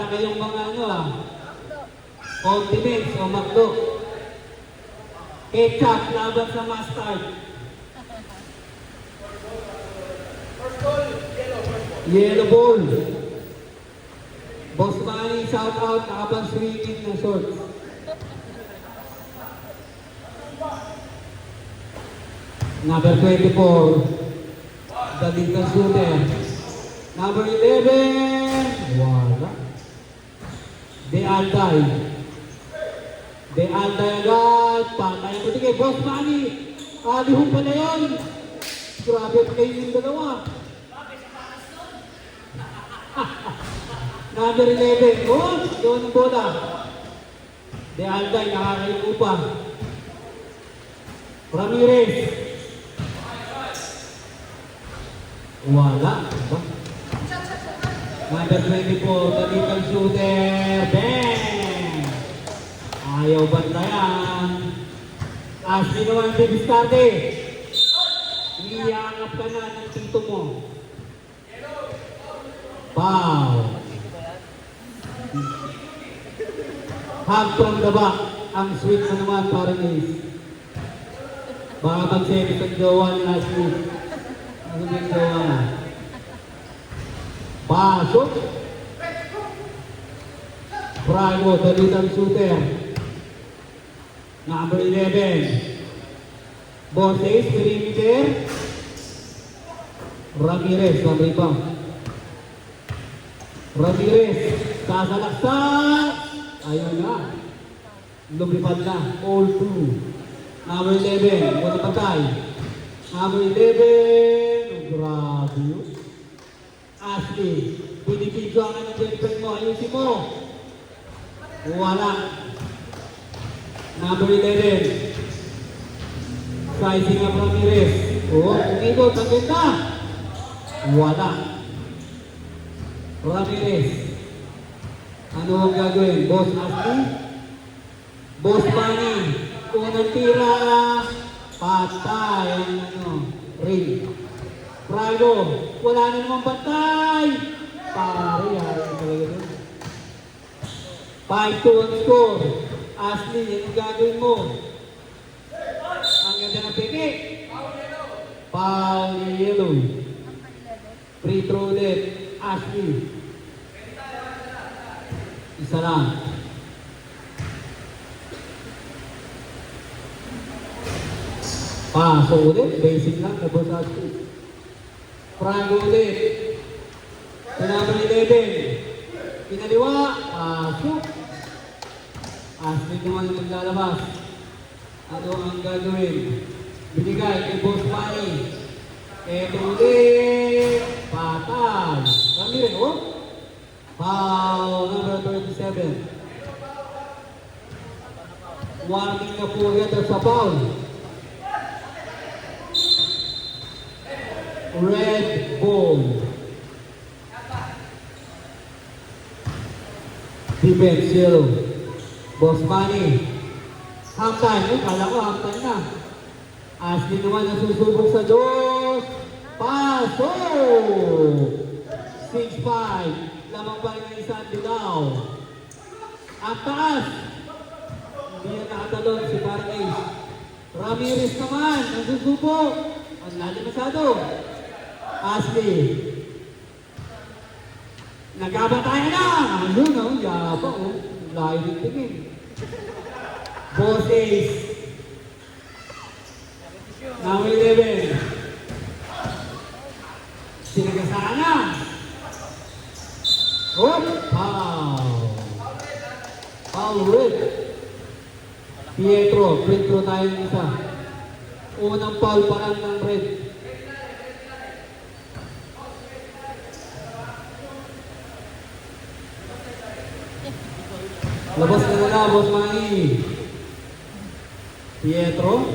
Para kayong mga condiments o McDo. Ketchup laban sa mustard. Yellow ball. Boss Manny, shout out, nakapang swimming na shorts. Number 24, the little shooter. Number 11, wala. De Alday. De Alday agad, patay ang puti. Boss Manny, alihong pala yun. Grabe at kayo yung dalawa. Number 11, oh, doon ang bola. De Alday, nakakayo pa. Ramirez. Wala. Number 24, the little shooter. Bang! Ayaw bantayan. Ashley naman si Biscarte. Iyangap ka na ng tito mo. Foul. Hug from the back. Ang sweet na naman para Ace. Baka mag-save ang jowa ni Ashley. Ano yung jowa na? Pasok. Brago, the little shooter. Number 11. Boses, perimeter. Ramirez, ang rebound. Ramirez, sasalaksak. Ayun na. Lumipad na. All two. Number 11, wala patay. Number 11, grabe yun. Ashley, binibidyo ang ng girlfriend mo. Ayusin mo. Wala. Number 11, sizing up Ramirez. Oh, umikot, ang ganda. Wala. Ramirez. Ano ang gagawin? Boss Ashley? Boss Manny. Unang tira. Patay ang ring. Prago. Wala na namang patay. Pare, ayaw talaga doon. 5-2 ang score. Ashley, ano gagawin mo? Ang ganda ng piki. Foul yellow. Free throw ulit. Ashley. Isa lang. Pasok ulit. Basic lang. Tapos Ashley. Prago ulit. Number 11. Pinaliwa. Pasok. Ashley naman yung maglalabas. Ano ang gagawin? Binigay kay Boss Manny. Eto ulit. Patay. Kami rin, oh. Foul number 37. Warning na po yan sa foul. Red ball. Defense yellow. Boss Manny. Halftime. Kala ko halftime na. Ashley naman ang susubok sa Diyos. Pasok! 6-5. Lamang pa rin ang isang dilaw. Ang taas. Hindi yan nakatalon si Parnace. Ramirez naman. Ang susubok. Ang lalim masyado. Ashley. Nagkabatayan na! Ayun, oh, yaba, oh. Layo din tingin. Boses. Number 11. Sinagasaan na. Oh, foul. Foul red. Pietro, free throw tayo ng isa. Unang foul pa lang ng red. Labas na, Boss Manny. Pietro.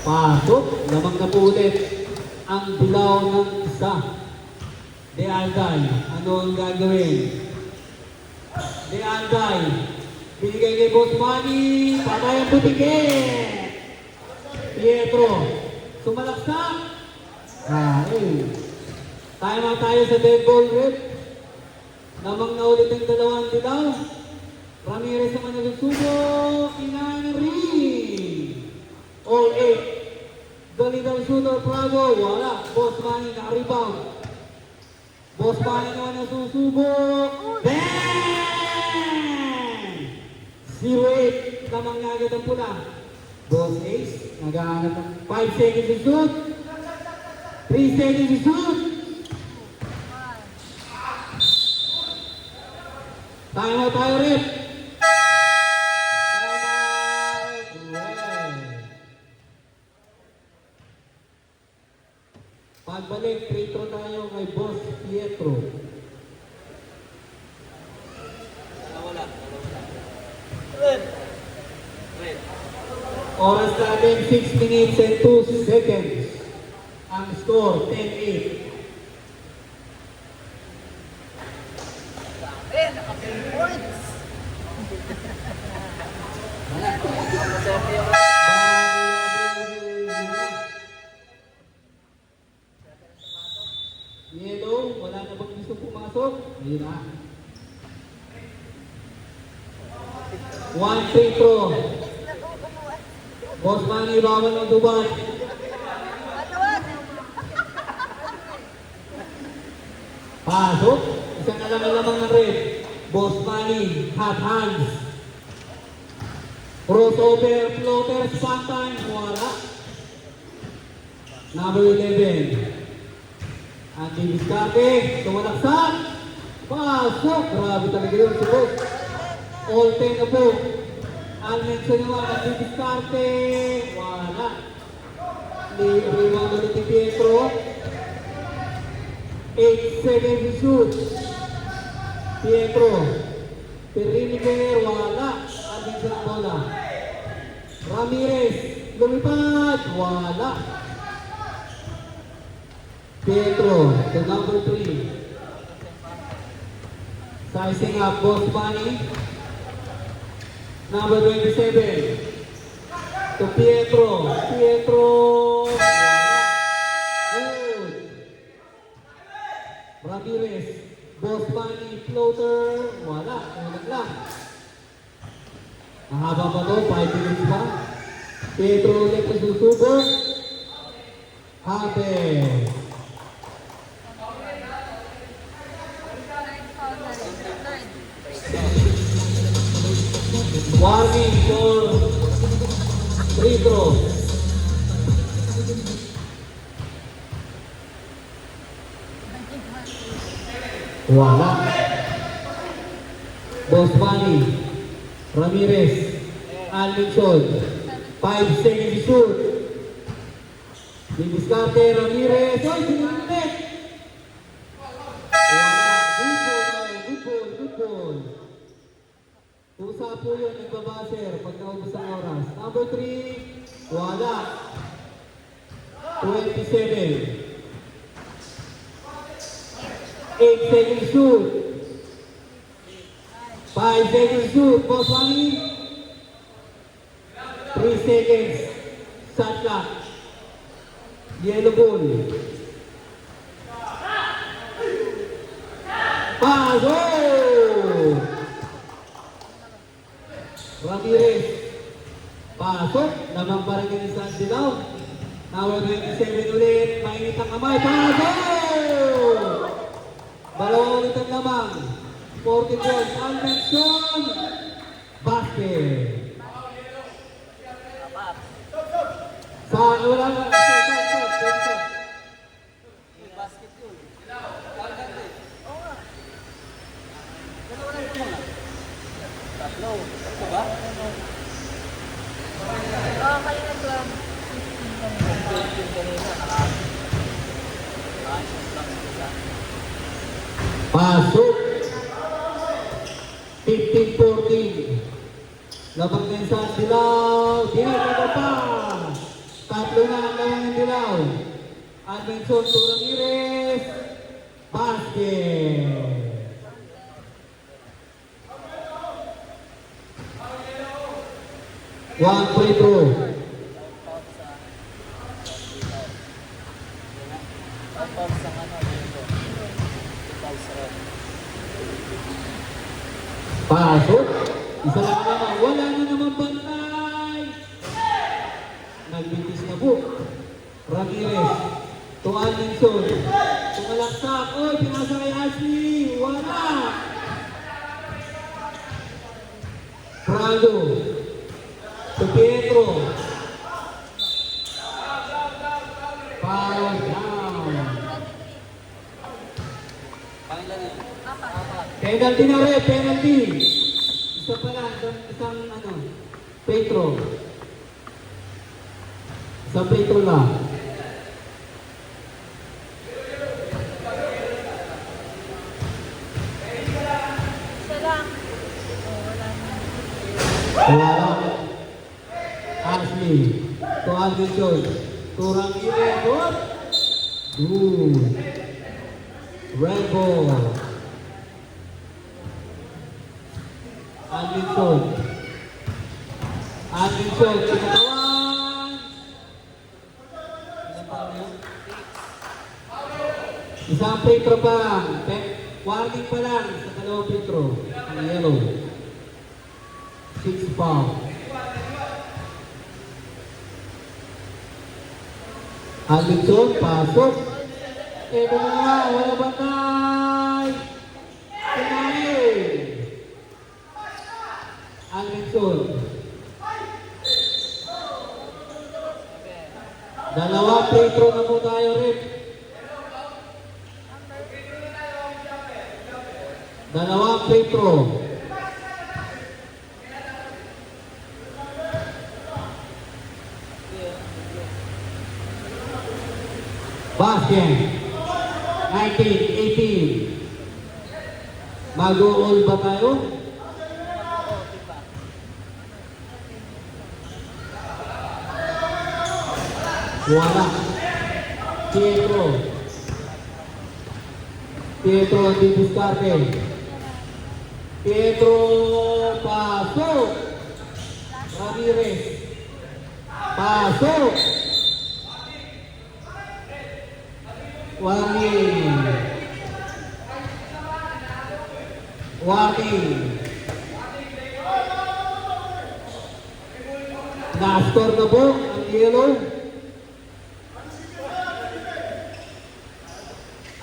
Pasok. Lamang na po ulit ang dilaw ng isa. De Alday. Ano ang gagawin? De Alday. Binigay kay Boss Manny. Patay ang putikit. Pietro. Sumalaksak. Time out tayo sa dead ball rip. Namang na ulit ang dalawang dilaw. Ramirez naman nagsubok. Kinain ng ring. All 8. The little shooter Prado. Wala. Boss Manny naka-rebound. Boss Manny naman nasusubok. Bang! 0-8. Namang agad ang pula. Boss Ace. Nagahanap ng 5 seconds to shoot. 3 seconds to shoot. Time out tayo, Rip. Pagbalik, free throw tayo kay Boss Pietro. Oras natin 6 minutes and 2 seconds. Ang score, 10-8. Yellow, wala na bang gusto pumasok? Ayun na. 1 free throw. Boss Manny, bawal ng Dubai. Pasok. Isang alamang ng red. Boss Manny, hot hands. Crossover, floater, spot time. Wala. Number 11. Andy Vizcate, tumalaksak. Pasok. Grabe talaga yun si Boss. All 10 na po. Almenso naman, Andy Vizcate. Wala. Rebound ulit ni Pietro. 8 seconds to shoot. Pietro. Perimeter, wala. Almenso ng bola. Ramirez, lumipad. Wala. Pietro, to number 3. Sizing up, Boss Manny. Number 27. To Pietro. Pietro. Good. Ramirez. Boss Manny, floater. Wala. Ulag lang. Mahaba pa to, 5 minutes pa. Pietro ulit na susubok. Hate. Warning for free throw. Wala. Boss Manny, Ramirez, Almenson, 5 seconds to shoot. Vizcate, Ramirez, oy, sinulit! Wala. Good ball. Pusa po yun, nagbabaser pag naubos ang oras. Number 3, wala. 27. 8 seconds shoot. 5 seconds shoot. Boss Manny. 3 seconds. Shot clock. Yellow ball. Pass! Oh! Ramirez. Pasok. Lamang pa rin yung isang dilaw. Number 27 ulit. Mainit ang kamay. Pasok! Dalawa ulit ang lamang. 40 points. Almenson. Basket. Wala na. Basket yun. Tatlo. Ito ba? Kayo nag-club. Pasok. 15-14. Labang din sa dilaw. Dinagdagan pa. Tatlo na ang lamang ng dilaw. Almenson to Ramirez. Basket. One free throw. Pasok. Isa lang naman. Wala na naman bantay. Nagbitis na po. Ramirez. To Alvinson. Tumalaksak. Oy, pinasa kay Ashley. Wala. Prado. To Pietro. Foul down. Penalty na rin, penalty. Isa pa lang, isang Petro. Isang Petro lang. Wala. Ashley. To Alvinson. To Ramirez. Good. Red ball. Alvinson. Alvinson. Kinatawan. Isang Petro pa lang. Warning pa lang sa dalawang Petro. Ang yellow. 6 foul. Alvinson, pasok. Ito na nga, wala bantay. Pinahin. Alvinson. Dalawa, Petro na po tayo rin. Dalawa, Petro. Basket. 19, 18. Mag-o-all ba tayo? Wala. Pietro. Pietro di diskarte. Pietro pasok. Ramirez. Pasok. Warning. Warning. Na-score na po ang yellow.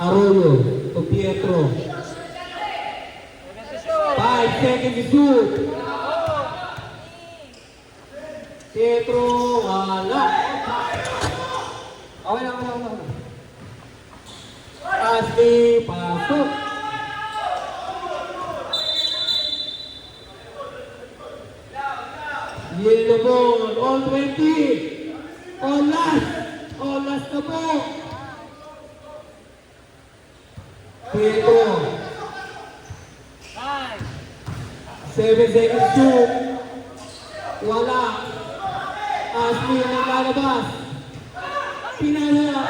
Arroyo to Pietro. 5 seconds shoot. Pietro, wala. Okay lang, wala. Ashley, pasok. Yellow ball, all 20. All last. All last na po. Pietro. 7 seconds shoot. Wala. Ashley ang lalabas. Pinala.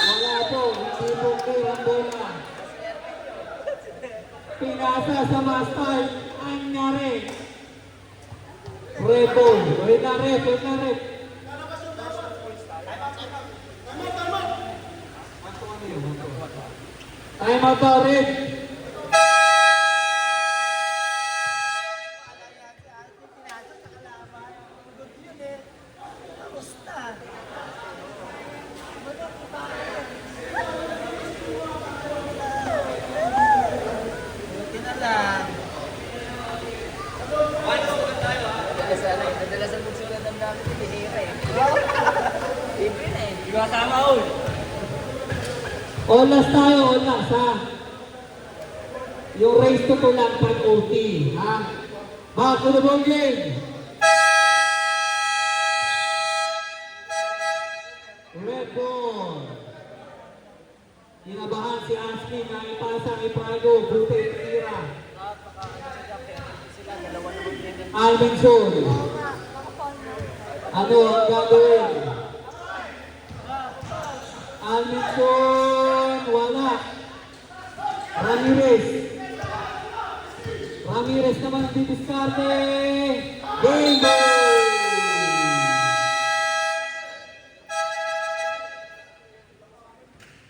Wala po. Hindi po clear ang bola. Pinasa sa master. Ang nangyari. Repo. Wait na rep. Time out daw rin. Nadalasan mo sulat ng dami ni Bihira eh. Libre na eh. Hindi ko kasama all. All last tayo, all last ha. Yung race to lang pag OT, ha? Back to the ball game. Red ball. Inabahan si Ashley na ipasa kay Prado, buti tira. Alvinson. Ano ang gagawin? Alvinson, wala. Ramirez. Ramirez naman ang didiskarte. Game ball!